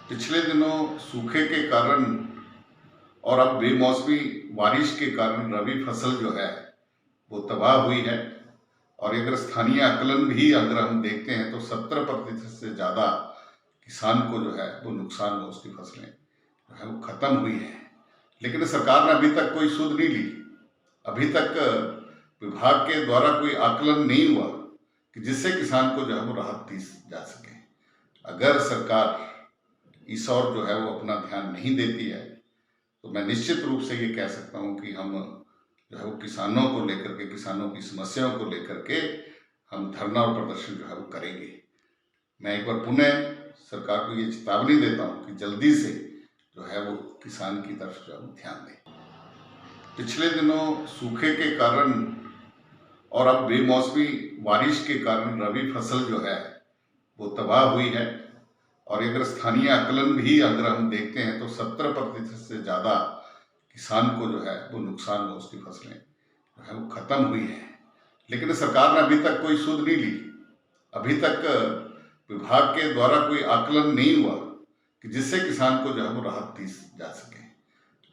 पिछले दिनों सूखे के कारण और अब बेमौसमी बारिश के कारण रबी फसल जो है वो तबाह हुई है। और अगर स्थानीय आकलन भी अगर हम देखते हैं तो 70% से ज़्यादा किसान को जो है वो नुकसान हुआ, उसकी फसलें जो है वो ख़त्म हुई है। लेकिन सरकार ने अभी तक कोई सुध नहीं ली। अभी तक विभाग के द्वारा कोई आकलन नहीं हुआ कि जिससे किसान को जो है वो राहत दी जा सके। अगर सरकार इस और जो है वो अपना ध्यान नहीं देती है तो मैं निश्चित रूप से ये कह सकता हूँ कि हम जो है वो किसानों को लेकर के, किसानों की समस्याओं को लेकर के हम धरना और प्रदर्शन जो है वो करेंगे। मैं एक बार पुनः सरकार को ये चेतावनी देता हूँ कि जल्दी से जो है वो किसान की तरफ जो है वो ध्यान दें। पिछले दिनों सूखे के कारण और अब बेमौसमी बारिश के कारण रबी फसल जो है वो तबाह हुई है। और अगर स्थानीय आकलन भी अगर हम देखते हैं तो 70% से ज़्यादा किसान को जो है वो नुकसान हुआ, उसकी फसलें जो है वो ख़त्म हुई है। लेकिन सरकार ने अभी तक कोई सुध नहीं ली। अभी तक विभाग के द्वारा कोई आकलन नहीं हुआ कि जिससे किसान को जो है वो राहत दी जा सके।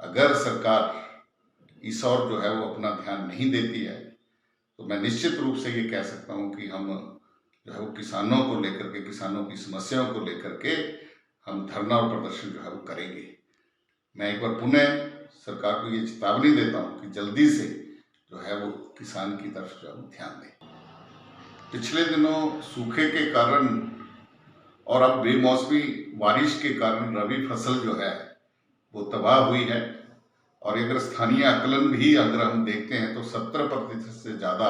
अगर सरकार इस और जो है वो अपना ध्यान नहीं देती है तो मैं निश्चित रूप से ये कह सकता हूँ कि हम जो है वो किसानों को लेकर के, किसानों की समस्याओं को लेकर के हम धरना और प्रदर्शन जो है वो करेंगे। मैं एक बार पुनः सरकार को ये चेतावनी देता हूँ कि जल्दी से जो है वो किसान की तरफ जो है वो ध्यान दें। पिछले दिनों सूखे के कारण और अब बेमौसमी बारिश के कारण रबी फसल जो है वो तबाह हुई है। और अगर स्थानीय आकलन भी अगर हम देखते हैं तो 70% से ज़्यादा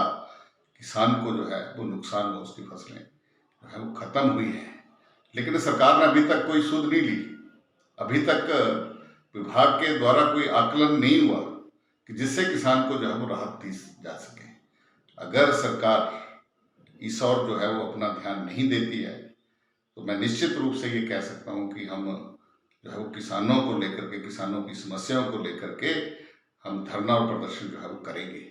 किसान को जो है वो नुकसान हुआ, उसकी फसलें जो है वो ख़त्म हुई है। लेकिन सरकार ने अभी तक कोई सुध नहीं ली। अभी तक विभाग के द्वारा कोई आकलन नहीं हुआ कि जिससे किसान को जो है वो राहत दी जा सके। अगर सरकार इस और जो है वो अपना ध्यान नहीं देती है तो मैं निश्चित रूप से ये कह सकता हूँ कि हम जो है वो किसानों को लेकर के, किसानों की समस्याओं को लेकर के हम धरना और प्रदर्शन जो है वो करेंगे।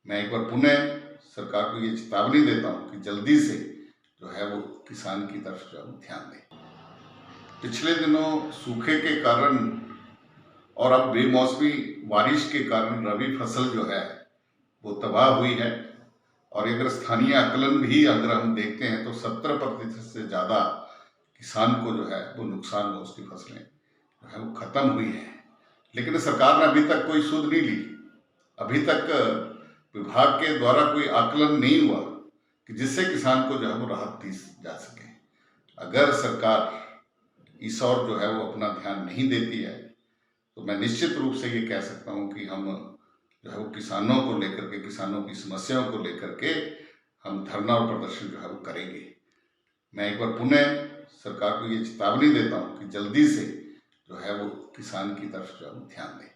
मैं एक बार पुनः सरकार को ये चेतावनी देता हूँ कि जल्दी से जो है वो किसान की तरफ जो है वो ध्यान दें। पिछले दिनों सूखे के कारण और अब बेमौसमी बारिश के कारण रबी फसल जो है वो तबाह हुई है। और अगर स्थानीय आकलन भी अगर हम देखते हैं तो 70% से ज़्यादा किसान को जो है वो नुकसान हुआ, उसकी फसलें जो है वो ख़त्म हुई है। लेकिन सरकार ने अभी तक कोई सुध नहीं ली। अभी तक विभाग के द्वारा कोई आकलन नहीं हुआ कि जिससे किसान को जो है वो राहत दी जा सके। अगर सरकार इस और जो है वो अपना ध्यान नहीं देती है तो मैं निश्चित रूप से ये कह सकता हूँ कि हम जो है वो किसानों को लेकर के, किसानों की समस्याओं को लेकर के हम धरना और प्रदर्शन जो है वो करेंगे। मैं एक बार पुनः सरकार को ये चेतावनी देता हूँ कि जल्दी से जो है वो किसान की तरफ जो है वो ध्यान दें।